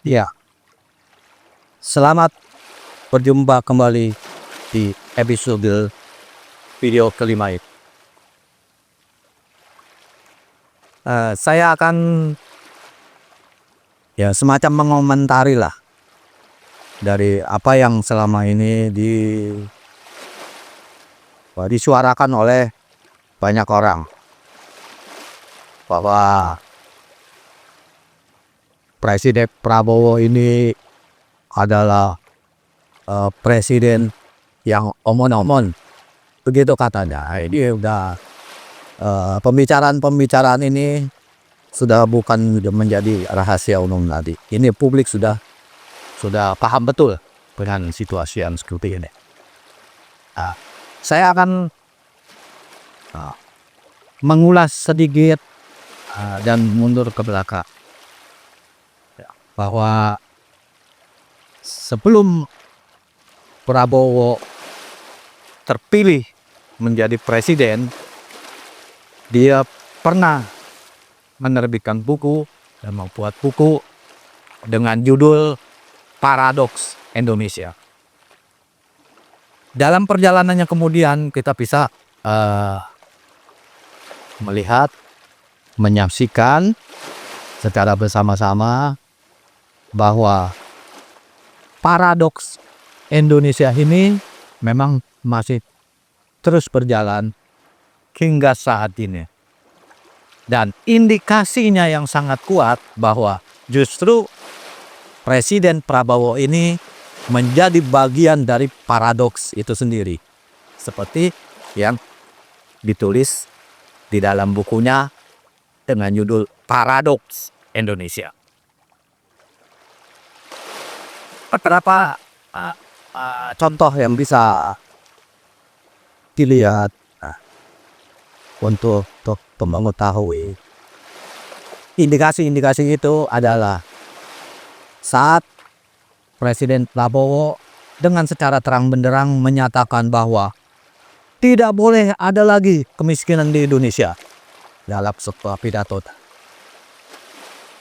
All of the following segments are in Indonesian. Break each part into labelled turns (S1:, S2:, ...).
S1: Ya, selamat berjumpa kembali di episode video kelima ini. Saya akan semacam mengomentari lah dari apa yang selama ini disuarakan oleh banyak orang bahwa Presiden Prabowo ini adalah presiden yang omon-omon, begitu katanya. Ini udah pembicaraan ini sudah bukan menjadi rahasia umum tadi. Ini publik sudah paham betul dengan situasi yang seperti ini. Saya akan mengulas sedikit dan mundur ke belakang bahwa sebelum Prabowo terpilih menjadi presiden, dia pernah menerbitkan buku dan membuat buku dengan judul Paradoks Indonesia. Dalam perjalanannya kemudian kita bisa melihat, menyaksikan secara bersama-sama bahwa paradoks Indonesia ini memang masih terus berjalan hingga saat ini. Dan indikasinya yang sangat kuat bahwa justru Presiden Prabowo ini menjadi bagian dari paradoks itu sendiri. Seperti yang ditulis di dalam bukunya dengan judul Paradoks Indonesia. Beberapa contoh yang bisa dilihat untuk mengetahui indikasi-indikasi itu adalah saat Presiden Prabowo dengan secara terang benderang menyatakan bahwa tidak boleh ada lagi kemiskinan di Indonesia dalam sebuah pidato.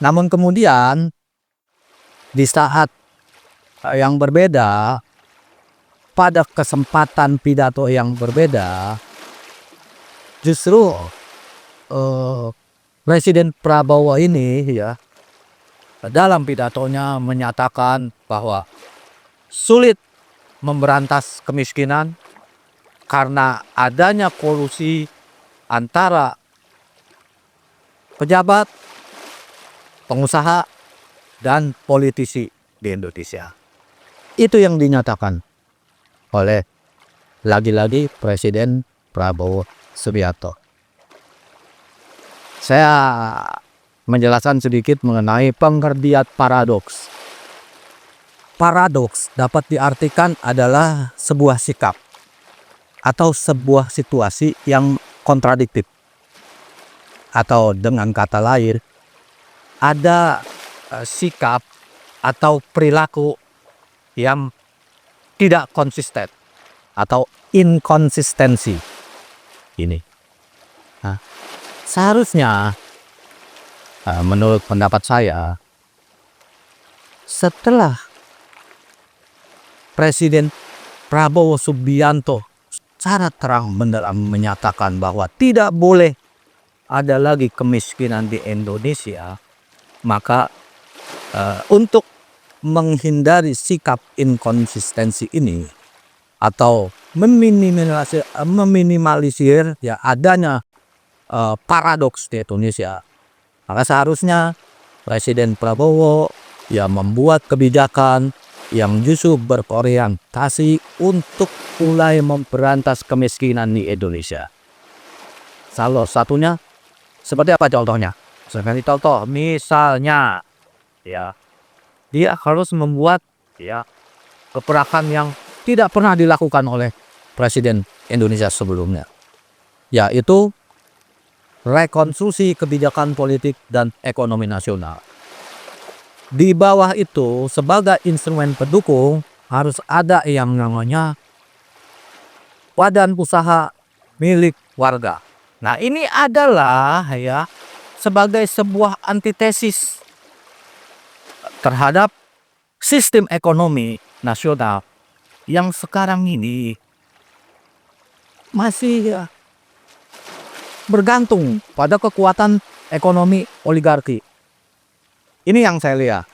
S1: Namun kemudian di saat yang berbeda, pada kesempatan pidato yang berbeda, justru Presiden Prabowo ini dalam pidatonya menyatakan bahwa sulit memberantas kemiskinan karena adanya kolusi antara pejabat, pengusaha, dan politisi di Indonesia. Itu yang dinyatakan oleh lagi-lagi Presiden Prabowo Subianto. Saya menjelaskan sedikit mengenai pengertian paradoks. Paradoks dapat diartikan adalah sebuah sikap atau sebuah situasi yang kontradiktif. Atau dengan kata lain, ada sikap atau perilaku yang tidak konsisten atau inkonsistensi ini. Seharusnya menurut pendapat saya, setelah Presiden Prabowo Subianto secara terang benderang menyatakan bahwa tidak boleh ada lagi kemiskinan di Indonesia, maka untuk menghindari sikap inkonsistensi ini atau meminimalisir adanya paradoks di Indonesia, maka seharusnya Presiden Prabowo membuat kebijakan yang justru berorientasi untuk mulai memberantas kemiskinan di Indonesia. Salah satunya seperti apa contohnya? Seperti contoh misalnya dia harus membuat gerakan yang tidak pernah dilakukan oleh Presiden Indonesia sebelumnya, yaitu rekonstruksi kebijakan politik dan ekonomi nasional. Di bawah itu sebagai instrumen pendukung harus ada yang namanya badan usaha milik warga. Nah, ini adalah sebagai sebuah antitesis terhadap sistem ekonomi nasional yang sekarang ini masih bergantung pada kekuatan ekonomi oligarki. Ini yang saya lihat.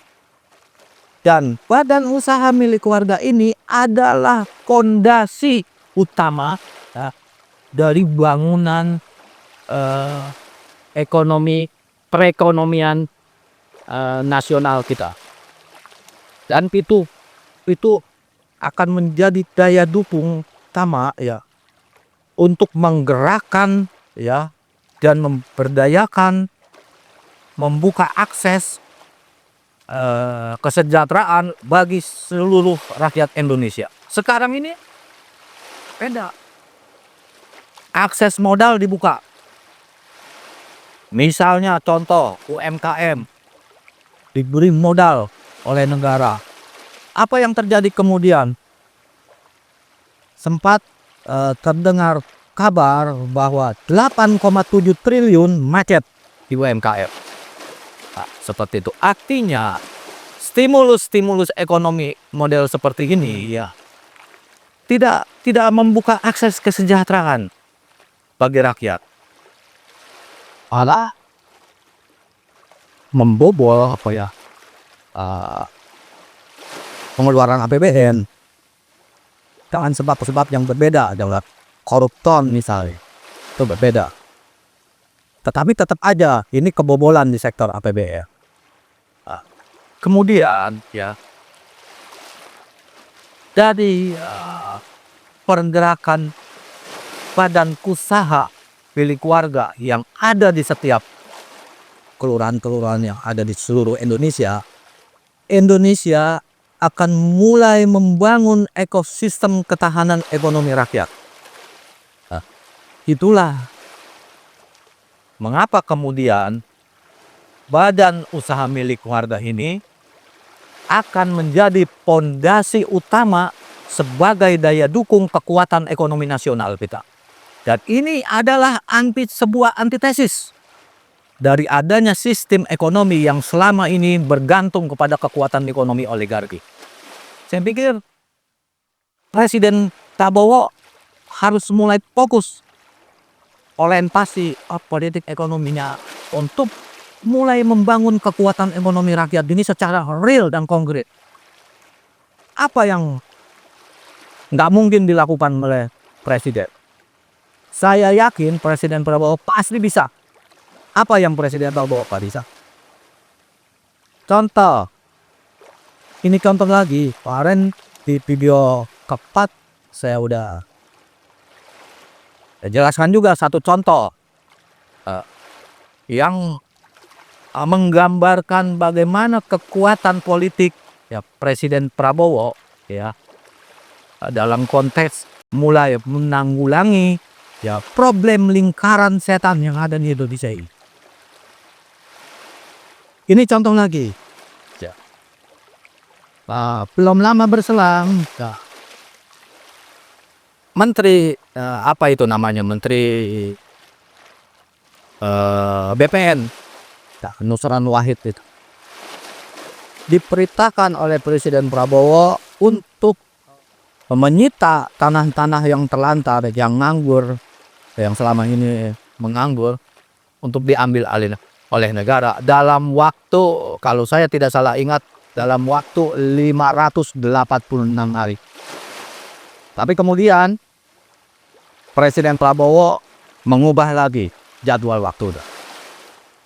S1: Dan badan usaha milik warga ini adalah fondasi utama ya, dari bangunan ekonomi perekonomian nasional kita. Dan itu akan menjadi daya dukung utama ya untuk menggerakkan ya dan memberdayakan, membuka akses kesejahteraan bagi seluruh rakyat Indonesia. Sekarang ini beda. Akses modal dibuka. Misalnya contoh UMKM diberi modal oleh negara. Apa yang terjadi kemudian? Sempat terdengar kabar bahwa 8,7 triliun macet di UMKM. Nah, seperti itu. Artinya stimulus ekonomi model seperti ini ya tidak membuka akses kesejahteraan bagi rakyat. Malah membobol pengeluaran APBN dengan sebab-sebab yang berbeda, adalah koruptor misalnya. Itu berbeda. Tetapi tetap aja ini kebobolan di sektor APBN. Kemudian ya dari pergerakan badan usaha milik warga yang ada di setiap kelurahan-kelurahan yang ada di seluruh Indonesia, Indonesia akan mulai membangun ekosistem ketahanan ekonomi rakyat. Itulah mengapa kemudian badan usaha milik warga ini akan menjadi fondasi utama sebagai daya dukung kekuatan ekonomi nasional kita. Dan ini adalah sebuah antitesis dari adanya sistem ekonomi yang selama ini bergantung kepada kekuatan ekonomi oligarki. Saya pikir Presiden Prabowo harus mulai fokus orientasi politik ekonominya untuk mulai membangun kekuatan ekonomi rakyat ini secara real dan konkret. Apa yang nggak mungkin dilakukan oleh Presiden? Saya yakin Presiden Prabowo pasti bisa. Apa yang Presiden Prabowo bisa? Contoh, ini contoh lagi. Kemarin di video keempat saya udah jelaskan juga satu contoh yang menggambarkan bagaimana kekuatan politik ya Presiden Prabowo ya dalam konteks mulai menanggulangi ya problem lingkaran setan yang ada di Indonesia ini. Ini contoh lagi. Ya. Belum lama berselang ya, Menteri apa itu namanya, Menteri BPN ya, Nusron Wahid itu diperintahkan oleh Presiden Prabowo untuk menyita tanah-tanah yang terlantar, yang nganggur, yang selama ini menganggur, untuk diambil alih oleh negara dalam waktu, kalau saya tidak salah ingat, dalam waktu 586 hari. Tapi kemudian Presiden Prabowo mengubah lagi jadwal waktu.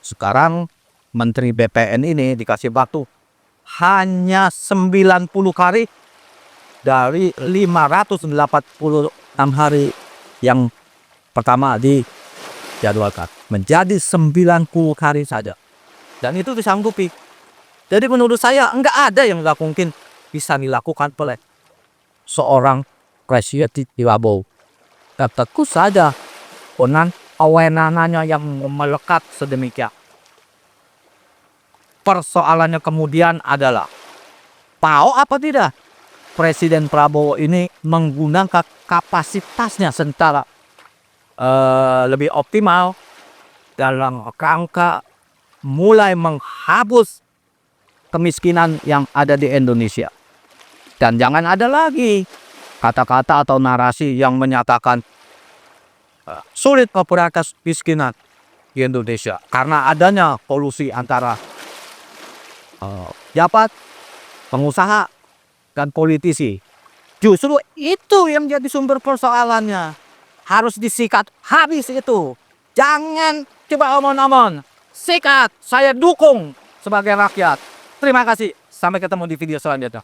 S1: Sekarang Menteri BPN ini dikasih waktu hanya 90 hari dari 586 hari yang pertama dijadwalkan menjadi 90 hari saja. Dan itu disanggupi. Jadi menurut saya enggak ada yang nggak mungkin bisa dilakukan oleh seorang Presiden Prabowo. Tentu saja dengan kewenangannya yang melekat sedemikian. Persoalannya kemudian adalah mau apa tidak Presiden Prabowo ini menggunakan kapasitasnya secara lebih optimal dalam rangka mulai menghapus kemiskinan yang ada di Indonesia. Dan jangan ada lagi kata-kata atau narasi yang menyatakan sulit memberantas kemiskinan di Indonesia karena adanya kolusi antara pejabat, pengusaha, dan politisi. Justru itu yang jadi sumber persoalannya. Harus disikat habis itu. Jangan coba omong-omong. Sikat, saya dukung sebagai rakyat. Terima kasih. Sampai ketemu di video selanjutnya.